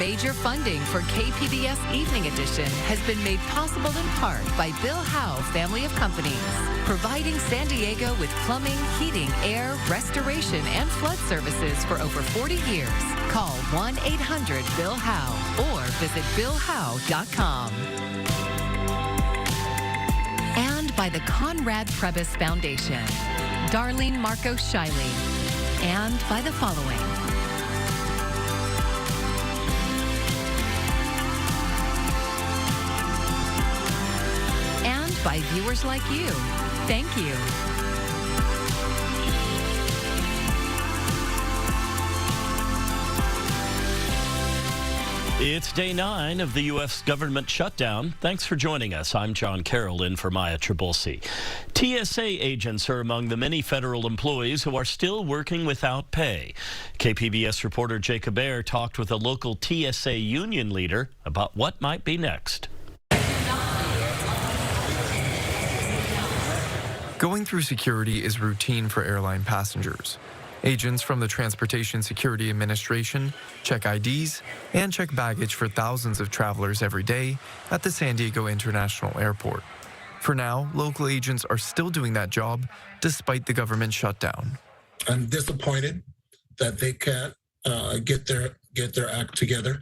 Major funding for KPBS Evening Edition has been made possible in part by Bill Howe Family of Companies, providing San Diego with plumbing, heating, air, restoration, and flood services for over 40 years. Call 1-800-BILL-HOWE or visit BillHowe.com. And by the Conrad Prebys Foundation, Darlene Marcos Shiley, and by the following. And by viewers like you. Thank you. It's day 9 of the U.S. government shutdown. Thanks for joining us. I'm John Carroll in for Maya Trabulsi. TSA agents are among the many federal employees who are still working without pay. KPBS reporter Jacob Ayer talked with a local TSA union leader about what might be next. Going through security is routine for airline passengers. Agents from the Transportation Security Administration check IDs and check baggage for thousands of travelers every day at the San Diego International Airport. For now, local agents are still doing that job despite the government shutdown. I'm disappointed that they can't get their act together.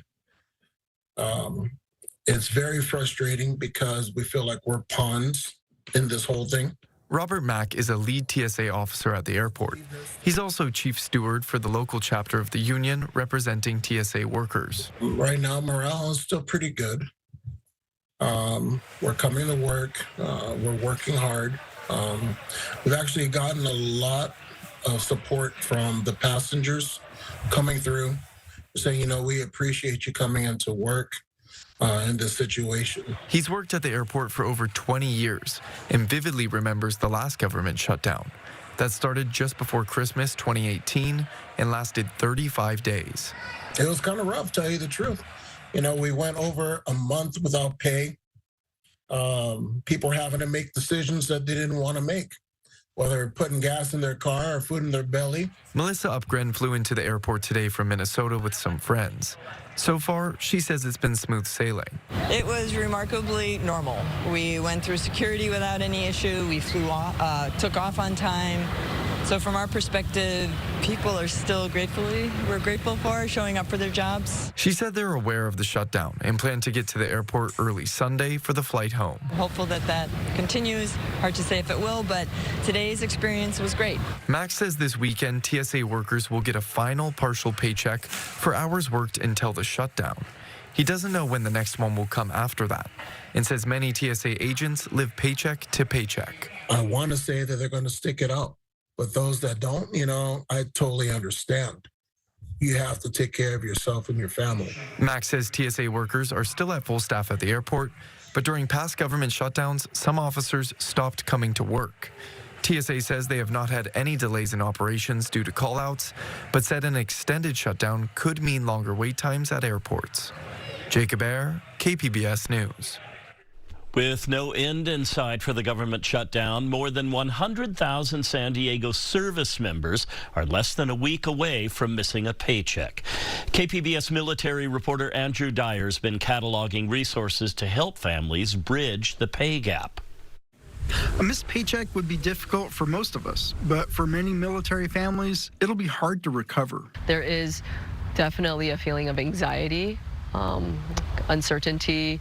It's very frustrating because we feel like we're pawns in this whole thing. Robert Mack is a lead TSA officer at the airport. He's also chief steward for the local chapter of the union representing TSA workers. Right now, morale is still pretty good. We're coming to work. We're working hard. We've actually gotten a lot of support from the passengers coming through, saying, we appreciate you coming into work. In this situation. He's worked at the airport for over 20 years and vividly remembers the last government shutdown that started just before Christmas 2018 and lasted 35 days. It was kind of rough, tell you the truth. We went over a month without pay. People were having to make decisions that they didn't want to make, whether putting gas in their car or food in their belly. Melissa Upgren flew into the airport today from Minnesota with some friends. So far, she says it's been smooth sailing. It was remarkably normal. We went through security without any issue. We flew off, took off on time. So from our perspective, people are still we're grateful for showing up for their jobs. She said they're aware of the shutdown and plan to get to the airport early Sunday for the flight home. Hopeful that continues. Hard to say if it will, but today's experience was great. Max says this weekend, TSA workers will get a final partial paycheck for hours worked until the shutdown. He doesn't know when the next one will come after that and says many TSA agents live paycheck to paycheck. I want to say that they're going to stick it out. But those that don't, I totally understand. You have to take care of yourself and your family. Max says TSA workers are still at full staff at the airport, but during past government shutdowns, some officers stopped coming to work. TSA says they have not had any delays in operations due to callouts, but said an extended shutdown could mean longer wait times at airports. Jacob Ayer, KPBS News. With no end in sight for the government shutdown, more than 100,000 San Diego service members are less than a week away from missing a paycheck. KPBS military reporter Andrew Dyer's been cataloging resources to help families bridge the pay gap. A missed paycheck would be difficult for most of us, but for many military families, it'll be hard to recover. There is definitely a feeling of anxiety, uncertainty,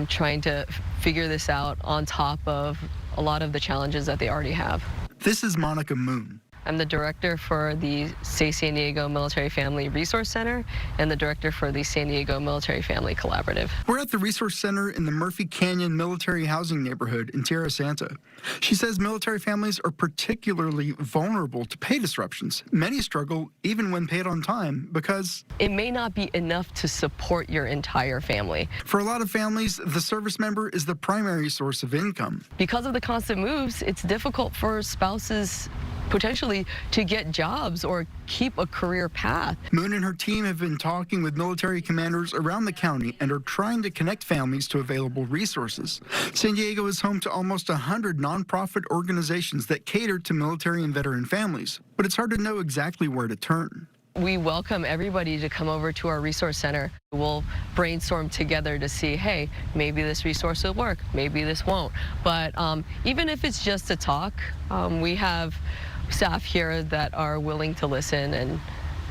trying to figure this out on top of a lot of the challenges that they already have. This is Monica Moon. I'm the director for the San Diego Military Family Resource Center and the director for the San Diego Military Family Collaborative. We're at the Resource Center in the Murphy Canyon Military Housing Neighborhood in Tierra Santa. She says military families are particularly vulnerable to pay disruptions. Many struggle even when paid on time because it may not be enough to support your entire family. For a lot of families, the service member is the primary source of income. Because of the constant moves, it's difficult for spouses potentially to get jobs or keep a career path. Moon and her team have been talking with military commanders around the county and are trying to connect families to available resources. San Diego is home to almost 100 nonprofit organizations that cater to military and veteran families, but it's hard to know exactly where to turn. We welcome everybody to come over to our resource center. We'll brainstorm together to see, hey, maybe this resource will work, maybe this won't. But even if it's just a talk, we have staff here that are willing to listen and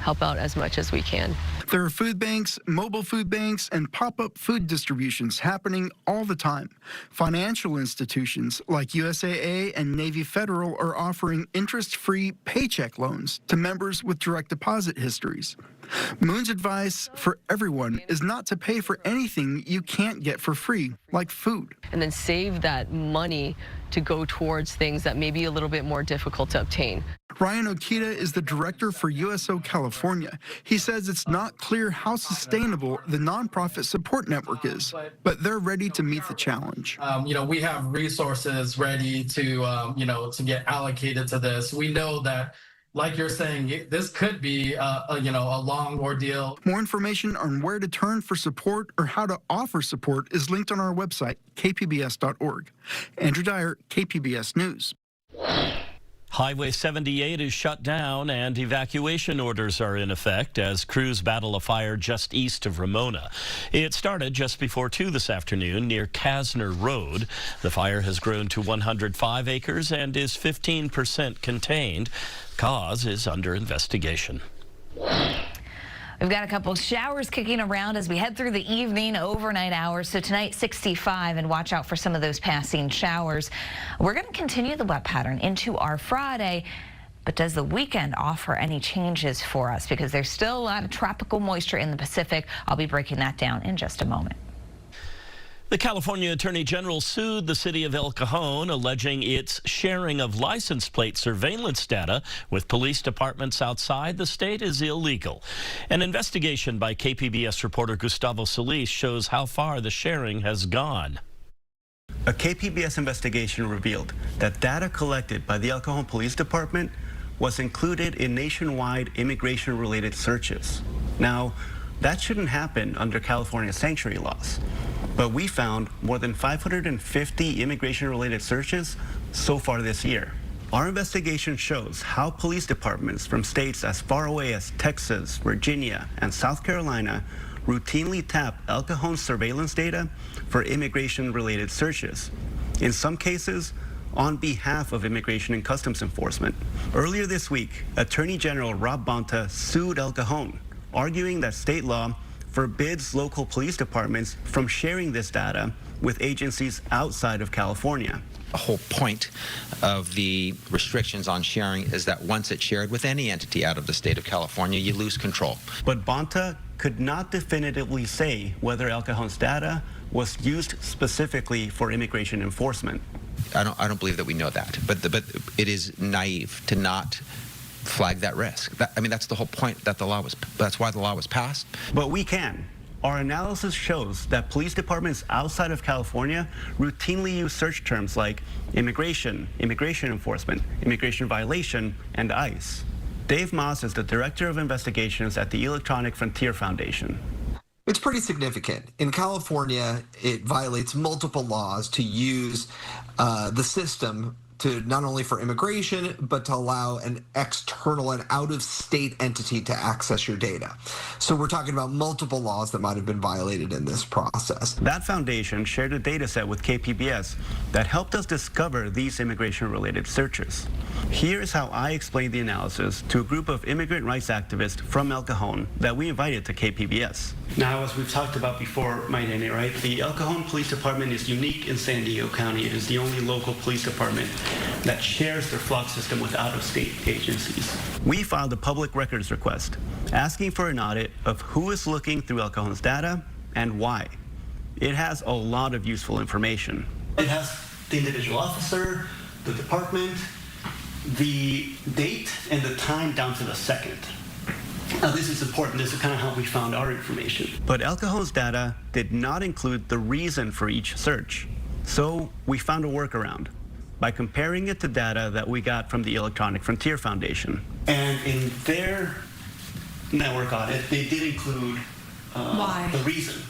help out as much as we can. There are food banks, mobile food banks, and pop-up food distributions happening all the time. Financial institutions like USAA and Navy Federal are offering interest-free paycheck loans to members with direct deposit histories. Moon's advice for everyone is not to pay for anything you can't get for free, like food. And then save that money to go towards things that may be a little bit more difficult to obtain. Ryan Okita is the director for USO California. He says it's not clear how sustainable the nonprofit support network is, but they're ready to meet the challenge. We have resources ready to, to get allocated to this. We know that, like you're saying, this could be, a long ordeal. More information on where to turn for support or how to offer support is linked on our website, kpbs.org. Andrew Dyer, KPBS News. Highway 78 is shut down and evacuation orders are in effect as crews battle a fire just east of Ramona. It started just before 2 this afternoon near Kasner Road. The fire has grown to 105 acres and is 15% contained. Cause is under investigation. We've got a couple showers kicking around as we head through the evening, overnight hours. So tonight, 65, and watch out for some of those passing showers. We're going to continue the wet pattern into our Friday. But does the weekend offer any changes for us? Because there's still a lot of tropical moisture in the Pacific. I'll be breaking that down in just a moment. The California Attorney General sued the city of El Cajon, alleging its sharing of license plate surveillance data with police departments outside the state is illegal. An investigation by KPBS reporter Gustavo Solis shows how far the sharing has gone. A KPBS investigation revealed that data collected by the El Cajon Police Department was included in nationwide immigration-related searches. Now, that shouldn't happen under California sanctuary laws. But we found more than 550 immigration-related searches so far this year. Our investigation shows how police departments from states as far away as Texas, Virginia, and South Carolina routinely tap El Cajon's surveillance data for immigration-related searches. In some cases, on behalf of Immigration and Customs Enforcement. Earlier this week, Attorney General Rob Bonta sued El Cajon, arguing that state law forbids local police departments from sharing this data with agencies outside of California. The whole point of the restrictions on sharing is that once it's shared with any entity out of the state of California, you lose control. But Bonta could not definitively say whether El Cajon's data was used specifically for immigration enforcement. I don't believe that we know that, but it is naive to not flag that risk. That's the whole point that that's why the law was passed. But we can. Our analysis shows that police departments outside of California routinely use search terms like immigration, immigration enforcement, immigration violation, and ICE. Dave Moss is the Director of Investigations at the Electronic Frontier Foundation. It's pretty significant. In California, it violates multiple laws to use the system to not only for immigration, but to allow an external and out-of-state entity to access your data. So we're talking about multiple laws that might have been violated in this process. That foundation shared a data set with KPBS that helped us discover these immigration-related searches. Here's how I explained the analysis to a group of immigrant rights activists from El Cajon that we invited to KPBS. Now, as we've talked about before, Mayrene, right, the El Cajon Police Department is unique in San Diego County. It is the only local police department that shares their flock system with out-of-state agencies. We filed a public records request asking for an audit of who is looking through El Cajon's data and why. It has a lot of useful information. It has the individual officer, the department, the date, and the time down to the second. Now, this is important. This is kind of how we found our information. But El Cajon's data did not include the reason for each search. So we found a workaround by comparing it to data that we got from the Electronic Frontier Foundation. And in their network audit, they did include the reason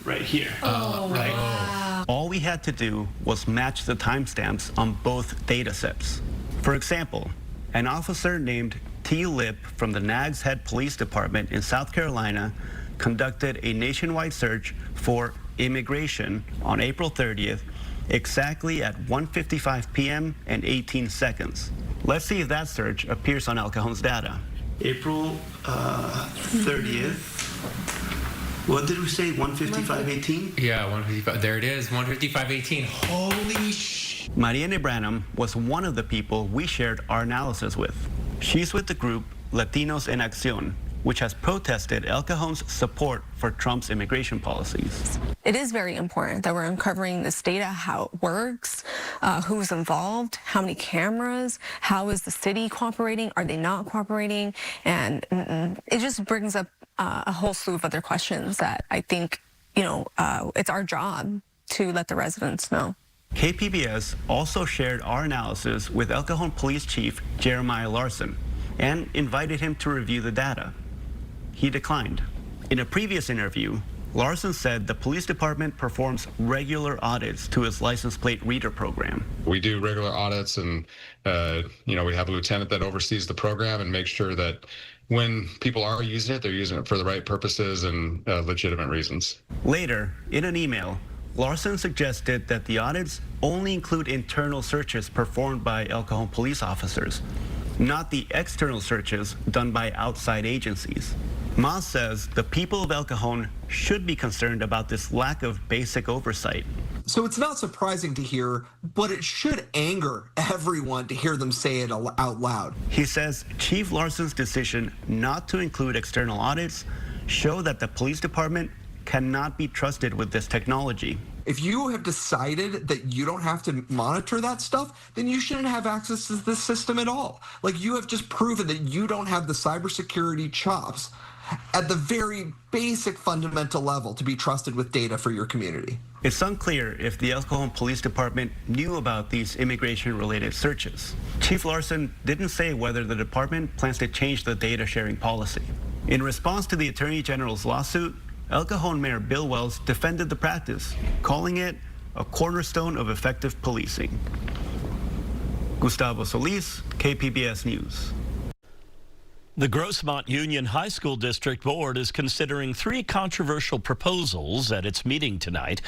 right here. Right. Wow. All we had to do was match the timestamps on both data sets. For example, an officer named T. Lip from the Nags Head Police Department in South Carolina conducted a nationwide search for immigration on April 30th, exactly at 1:55 p.m. and 18 seconds. Let's see if that search appears on El Cajon's data. April 30th. What did we say, 1:55:18? Yeah, 1:55. There it is, 1:55:18. Holy sh! Mariana Branham was one of the people we shared our analysis with. She's with the group Latinos en Acción, which has protested El Cajon's support for Trump's immigration policies. It is very important that we're uncovering this data, how it works, who's involved, how many cameras, how is the city cooperating, are they not cooperating, and it just brings up a whole slew of other questions that I think, it's our job to let the residents know. KPBS also shared our analysis with El Cajon Police Chief Jeremiah Larson and invited him to review the data. He declined. In a previous interview, Larson said the police department performs regular audits to its license plate reader program. We do regular audits, and we have a lieutenant that oversees the program and makes sure that when people are using it, they're using it for the right purposes and legitimate reasons. Later, in an email, Larson suggested that the audits only include internal searches performed by El Cajon police officers, not the external searches done by outside agencies. Mas says the people of El Cajon should be concerned about this lack of basic oversight. So it's not surprising to hear, but it should anger everyone to hear them say it out loud. He says Chief Larson's decision not to include external audits show that the police department cannot be trusted with this technology. If you have decided that you don't have to monitor that stuff, then you shouldn't have access to this system at all. Like, you have just proven that you don't have the cybersecurity chops at the very basic fundamental level to be trusted with data for your community. It's unclear if the El Cajon Police Department knew about these immigration-related searches. Chief Larson didn't say whether the department plans to change the data sharing policy. In response to the Attorney General's lawsuit, El Cajon Mayor Bill Wells defended the practice, calling it a cornerstone of effective policing. Gustavo Solis, KPBS News. The Grossmont Union High School District Board is considering 3 controversial proposals at its meeting tonight.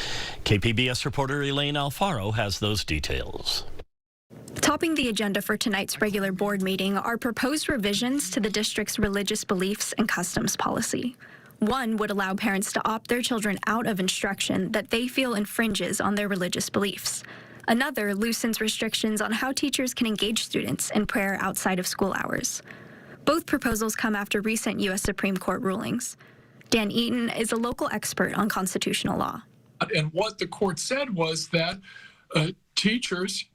KPBS reporter Elaine Alfaro has those details. Topping the agenda for tonight's regular board meeting are proposed revisions to the district's religious beliefs and customs policy. One would allow parents to opt their children out of instruction that they feel infringes on their religious beliefs. Another loosens restrictions on how teachers can engage students in prayer outside of school hours. Both proposals come after recent U.S. Supreme Court rulings. Dan Eaton is a local expert on constitutional law. And what the court said was that teachers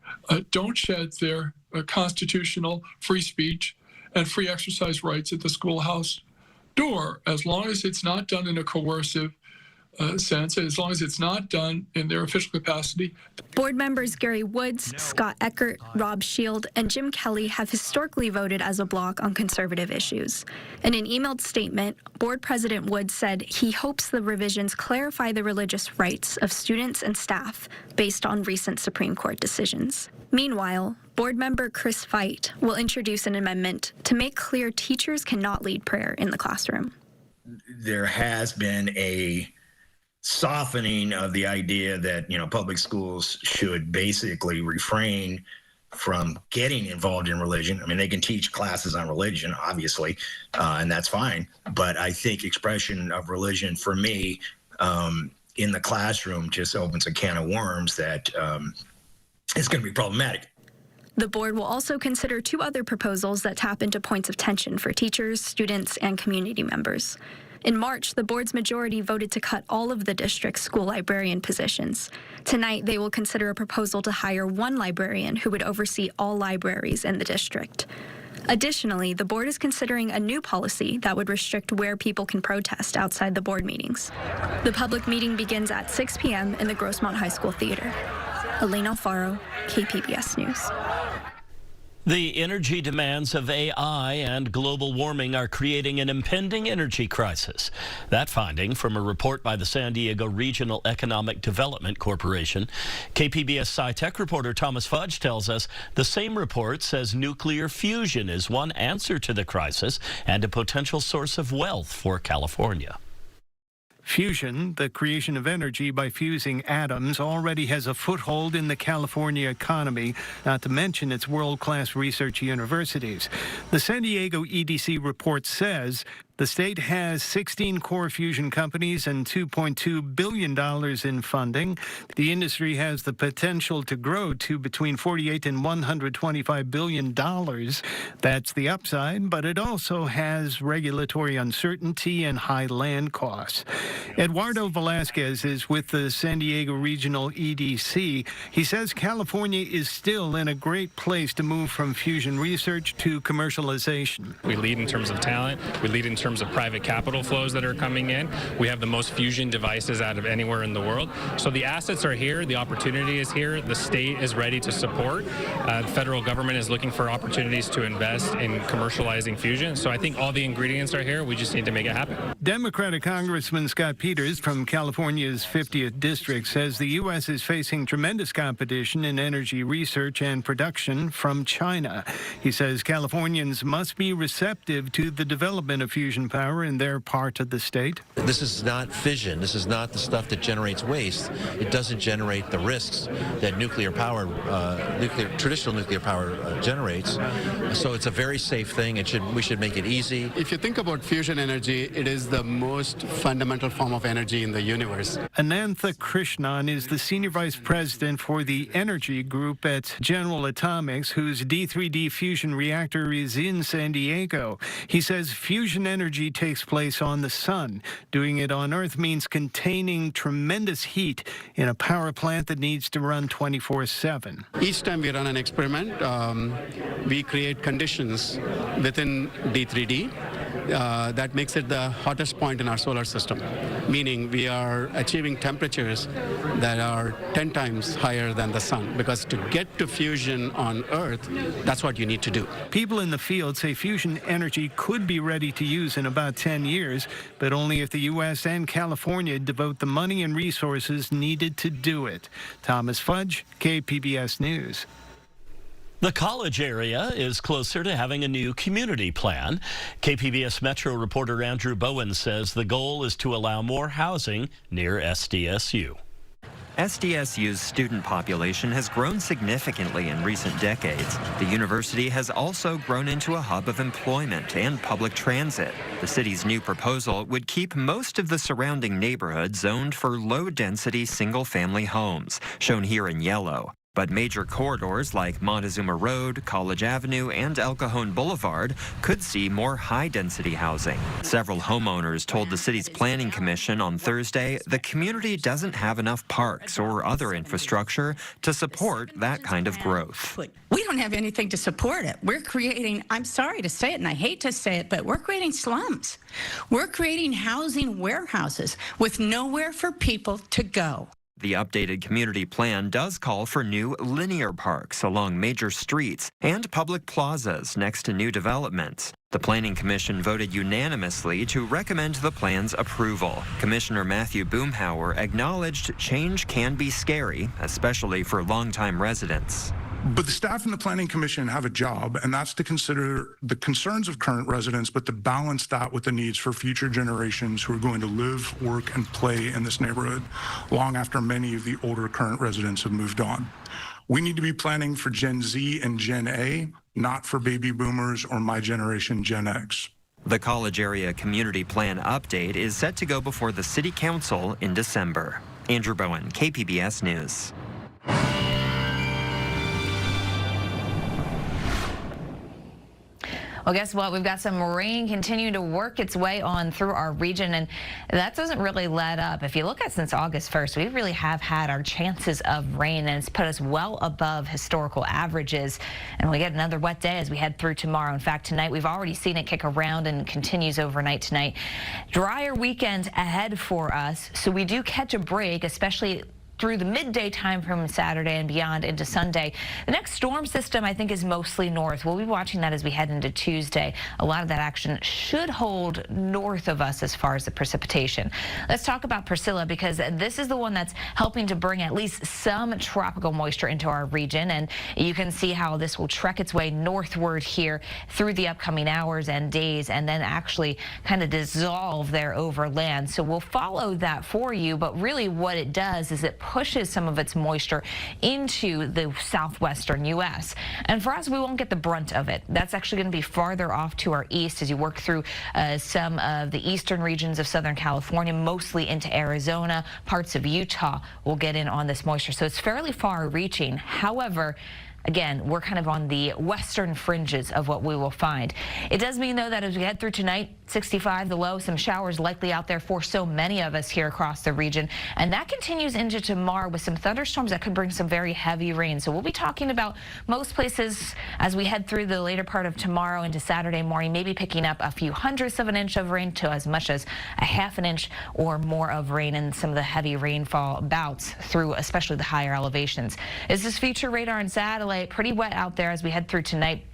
don't shed their constitutional free speech and free exercise rights at the schoolhouse door, as long as it's not done in a coercive sense, as long as it's not done in their official capacity. Board members Gary Woods, Scott Eckert, Rob Shield, and Jim Kelly have historically voted as a bloc on conservative issues. In an emailed statement, Board President Woods said he hopes the revisions clarify the religious rights of students and staff based on recent Supreme Court decisions. Meanwhile, Board member Chris Veit will introduce an amendment to make clear teachers cannot lead prayer in the classroom. There has been a softening of the idea that, public schools should basically refrain from getting involved in religion. I mean, they can teach classes on religion, obviously, and that's fine. But I think expression of religion, for me, in the classroom just opens a can of worms that is going to be problematic. The board will also consider 2 other proposals that tap into points of tension for teachers, students, and community members. In March, the board's majority voted to cut all of the district's school librarian positions. Tonight, they will consider a proposal to hire 1 librarian who would oversee all libraries in the district. Additionally, the board is considering a new policy that would restrict where people can protest outside the board meetings. The public meeting begins at 6 p.m. in the Grossmont High School Theater. Elaine Alfaro, KPBS News. The energy demands of AI and global warming are creating an impending energy crisis. That finding from a report by the San Diego Regional Economic Development Corporation. KPBS Sci-Tech reporter Thomas Fudge tells us the same report says nuclear fusion is one answer to the crisis and a potential source of wealth for California. Fusion, the creation of energy by fusing atoms, already has a foothold in the California economy, not to mention its world-class research universities. The San Diego EDC report says the state has 16 core fusion companies and $2.2 billion in funding. The industry has the potential to grow to between $48 and $125 billion. That's the upside, but it also has regulatory uncertainty and high land costs. Eduardo Velasquez is with the San Diego Regional EDC. He says California is still in a great place to move from fusion research to commercialization. We lead in terms of talent. We lead in terms of private capital flows that are coming in. We have the most fusion devices out of anywhere in the world. So the assets are here. The opportunity is here. The state is ready to support. The federal government is looking for opportunities to invest in commercializing fusion. So I think all the ingredients are here. We just need to make it happen. Democratic Congressman Scott Peters from California's 50th District says the U.S. is facing tremendous competition in energy research and production from China. He says Californians must be receptive to the development of fusion power in their part of the state. This is not fission. This is not the stuff that generates waste. It doesn't generate the risks that traditional nuclear power generates. So it's a very safe thing. We should make it easy. If you think about fusion energy, it is the most fundamental form of energy in the universe. Anantha Krishnan is the Senior Vice President for the Energy Group at General Atomics, whose D3D fusion reactor is in San Diego. He says fusion energy takes place on the sun. Doing it on Earth means containing tremendous heat in a power plant that needs to run 24/7. Each time we run an experiment, we create conditions within D3D that makes it the hottest point in our solar system, meaning we are achieving temperatures that are 10 times higher than the sun, because to get to fusion on Earth, that's what you need to do. People in the field say fusion energy could be ready to use in about 10 years, but only if the U.S. and California devote the money and resources needed to do it. Thomas Fudge, KPBS News. The college area is closer to having a new community plan. KPBS Metro reporter Andrew Bowen says the goal is to allow more housing near SDSU. SDSU's student population has grown significantly in recent decades. The university has also grown into a hub of employment and public transit. The city's new proposal would keep most of the surrounding neighborhood zoned for low-density single-family homes, shown here in yellow. But major corridors like Montezuma Road, College Avenue, and El Cajon Boulevard could see more high-density housing. Several homeowners told the city's planning commission on Thursday the community doesn't have enough parks or other infrastructure to support that kind of growth. We don't have anything to support it. We're creating, I'm sorry to say it, and I hate to say it, but we're creating slums. We're creating housing warehouses with nowhere for people to go. The updated community plan does call for new linear parks along major streets and public plazas next to new developments. The Planning Commission voted unanimously to recommend the plan's approval. Commissioner Matthew Boomhauer acknowledged change can be scary, especially for longtime residents. But the staff and the Planning Commission have a job, and that's to consider the concerns of current residents, but to balance that with the needs for future generations who are going to live, work, and play in this neighborhood long after many of the older current residents have moved on. We need to be planning for Gen Z and Gen A, not for baby boomers or my generation, Gen X. The college area community plan update is set to go before the City Council in December. Andrew Bowen, KPBS News. Well, guess what? We've got some rain continuing to work its way on through our region, and that doesn't really let up. If you look at since August 1st, we really have had our chances of rain, and it's put us well above historical averages. And we get another wet day as we head through tomorrow. In fact, tonight we've already seen it kick around and continues overnight tonight. Drier weekend ahead for us, so we do catch a break, especially through the midday time from Saturday and beyond into Sunday. The next storm system, I think, is mostly north. We'll be watching that as we head into Tuesday. A lot of that action should hold north of us as far as the precipitation. Let's talk about Priscilla, because this is the one that's helping to bring at least some tropical moisture into our region, and you can see how this will trek its way northward here through the upcoming hours and days, and then actually kind of dissolve there over land. So we'll follow that for you, but really what it does is it pushes some of its moisture into the southwestern U.S. And for us, we won't get the brunt of it. That's actually going to be farther off to our east as you work through some of the eastern regions of Southern California, mostly into Arizona. Parts of Utah will get in on this moisture. So it's fairly far-reaching. However, again, we're kind of on the western fringes of what we will find. It does mean, though, that as we head through tonight, 65 the low, some showers likely out there for so many of us here across the region. And that continues into tomorrow with some thunderstorms that could bring some very heavy rain. So we'll be talking about most places as we head through the later part of tomorrow into Saturday morning, maybe picking up a few hundredths of an inch of rain to as much as a half an inch or more of rain in some of the heavy rainfall bouts through especially the higher elevations. Is this future radar and satellite pretty wet out there as we head through tonight?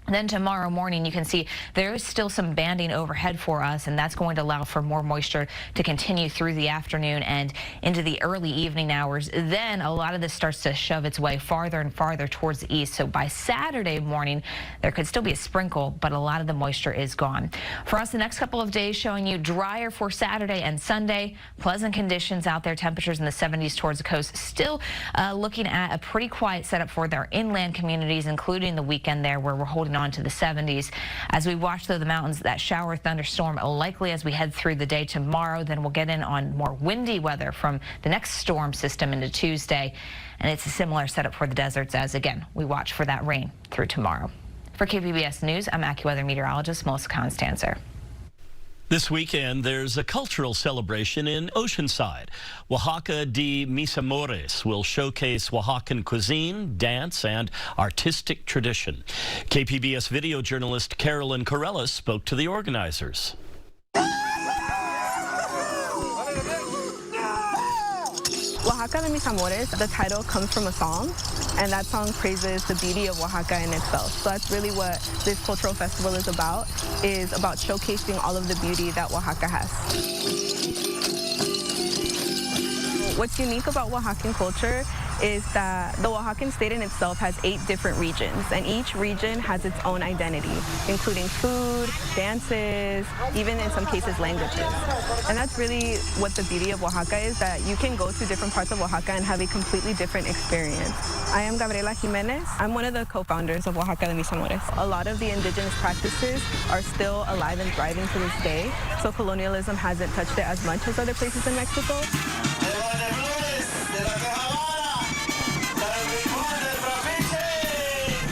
Then tomorrow morning, you can see there is still some banding overhead for us, and that's going to allow for more moisture to continue through the afternoon and into the early evening hours. Then a lot of this starts to shove its way farther and farther towards the east. So by Saturday morning, there could still be a sprinkle, but a lot of the moisture is gone. For us, the next couple of days showing you drier for Saturday and Sunday. Pleasant conditions out there, temperatures in the 70s towards the coast. Still looking at a pretty quiet setup for their inland communities, including the weekend there where we're holding on to the 70s. As we watch through the mountains, that shower thunderstorm likely as we head through the day tomorrow. Then we'll get in on more windy weather from the next storm system into Tuesday. And it's a similar setup for the deserts as, again, we watch for that rain through tomorrow. For KPBS News, I'm AccuWeather meteorologist Melissa Constanzer. This weekend, there's a cultural celebration in Oceanside. Oaxaca de Mis Amores will showcase Oaxacan cuisine, dance, and artistic tradition. KPBS video journalist Carolyn Correllis spoke to the organizers. Oaxaca de Mis Amores, the title comes from a song, and that song praises the beauty of Oaxaca in itself. So that's really what this cultural festival is about showcasing all of the beauty that Oaxaca has. What's unique about Oaxacan culture is that the Oaxacan state in itself has 8 different regions, and each region has its own identity, including food, dances, even in some cases languages. And that's really what the beauty of Oaxaca is, that you can go to different parts of Oaxaca and have a completely different experience. I am Gabriela Jimenez. I'm one of the co-founders of Oaxaca de Mis Amores. A lot of the indigenous practices are still alive and thriving to this day, so colonialism hasn't touched it as much as other places in Mexico.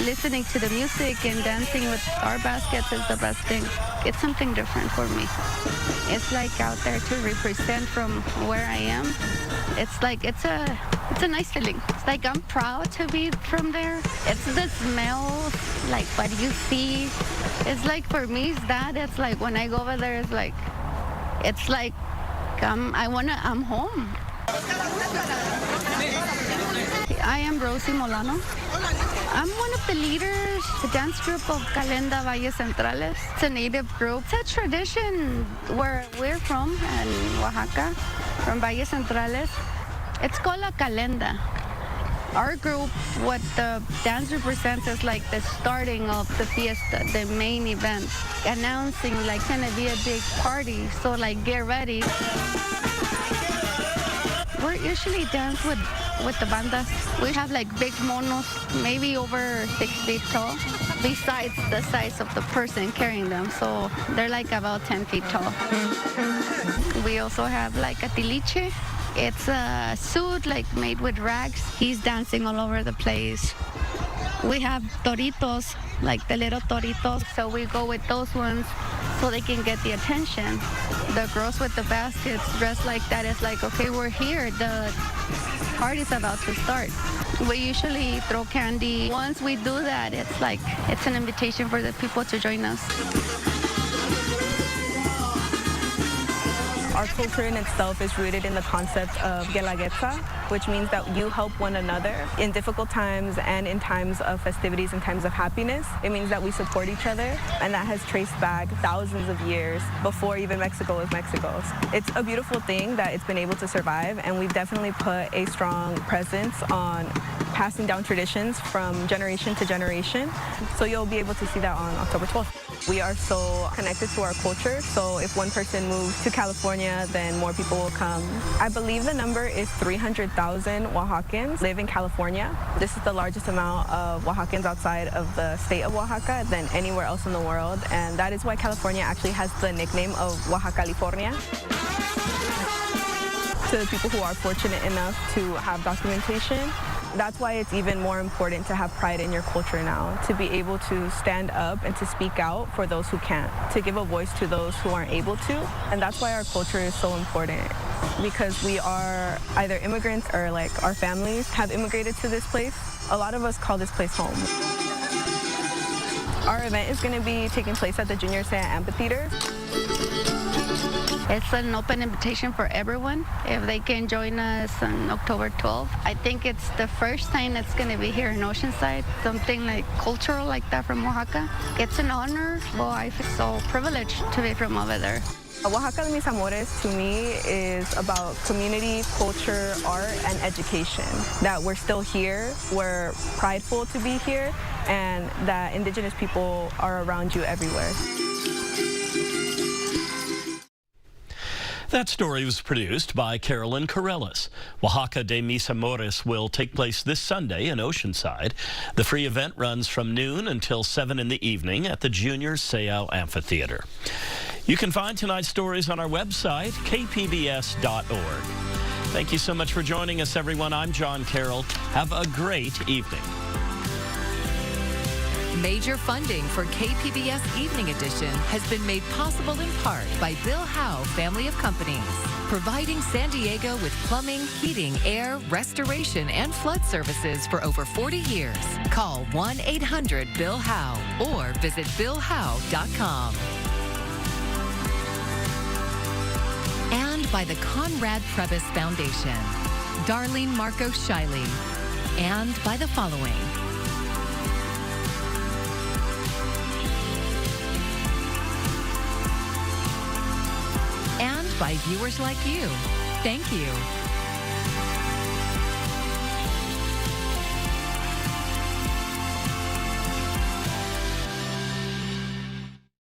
Listening to the music and dancing with our baskets is the best thing. It's something different for me. It's like out there to represent from where I am. It's like, it's a nice feeling. It's like I'm proud to be from there. It's the smell, like what you see. It's like, for me, it's that. It's like when I go over there, it's like I'm home. I am Rosie Molano. I'm one of the leaders, the dance group of Calenda Valles Centrales. It's a native group. It's a tradition where we're from, in Oaxaca, from Valles Centrales. It's called a Calenda. Our group, what the dance represents is like the starting of the fiesta, the main event, announcing like gonna be a big party, so like get ready. We usually dance with the bandas. We have like big monos, maybe over 6 feet tall, besides the size of the person carrying them. So they're like about 10 feet tall. We also have like a tiliche. It's a suit like made with rags. He's dancing all over the place. We have toritos, like the little toritos. So we go with those ones so they can get the attention. The girls with the baskets dressed like that. It's like, okay, we're here. The party's about to start. We usually throw candy. Once we do that, it's like, it's an invitation for the people to join us. Our culture in itself is rooted in the concept of guelaguetza, which means that you help one another in difficult times and in times of festivities and times of happiness. It means that we support each other, and that has traced back thousands of years before even Mexico was Mexico. It's a beautiful thing that it's been able to survive, and we've definitely put a strong presence on passing down traditions from generation to generation. So you'll be able to see that on October 12th. We are so connected to our culture, so if one person moves to California, then more people will come. I believe the number is 300,000 Oaxacans live in California. This is the largest amount of Oaxacans outside of the state of Oaxaca than anywhere else in the world, and that is why California actually has the nickname of Oaxaca, California. To the people who are fortunate enough to have documentation, that's why it's even more important to have pride in your culture now, to be able to stand up and to speak out for those who can't, to give a voice to those who aren't able to. And that's why our culture is so important, because we are either immigrants or like our families have immigrated to this place. A lot of us call this place home. Our event is going to be taking place at the Junior Sean Amphitheater. It's an open invitation for everyone if they can join us on October 12th. I think it's the first time it's going to be here in Oceanside, something like cultural like that from Oaxaca. It's an honor. Well, I feel so privileged to be from over there. Oaxaca de mis amores to me is about community, culture, art, and education. That we're still here, we're prideful to be here, and that indigenous people are around you everywhere. That story was produced by Carolyn Corellis. Oaxaca de Mis Amores will take place this Sunday in Oceanside. The free event runs from noon until 7 in the evening at the Junior Sean Amphitheater. You can find tonight's stories on our website, kpbs.org. Thank you so much for joining us, everyone. I'm John Carroll. Have a great evening. Major funding for KPBS Evening Edition has been made possible in part by Bill Howe Family of Companies, providing San Diego with plumbing, heating, air, restoration, and flood services for over 40 years. Call 1-800-BILL-HOWE or visit BillHowe.com. And by the Conrad Prebys Foundation, Darlene Marco Shiley, and by the following: and by viewers like you. Thank you.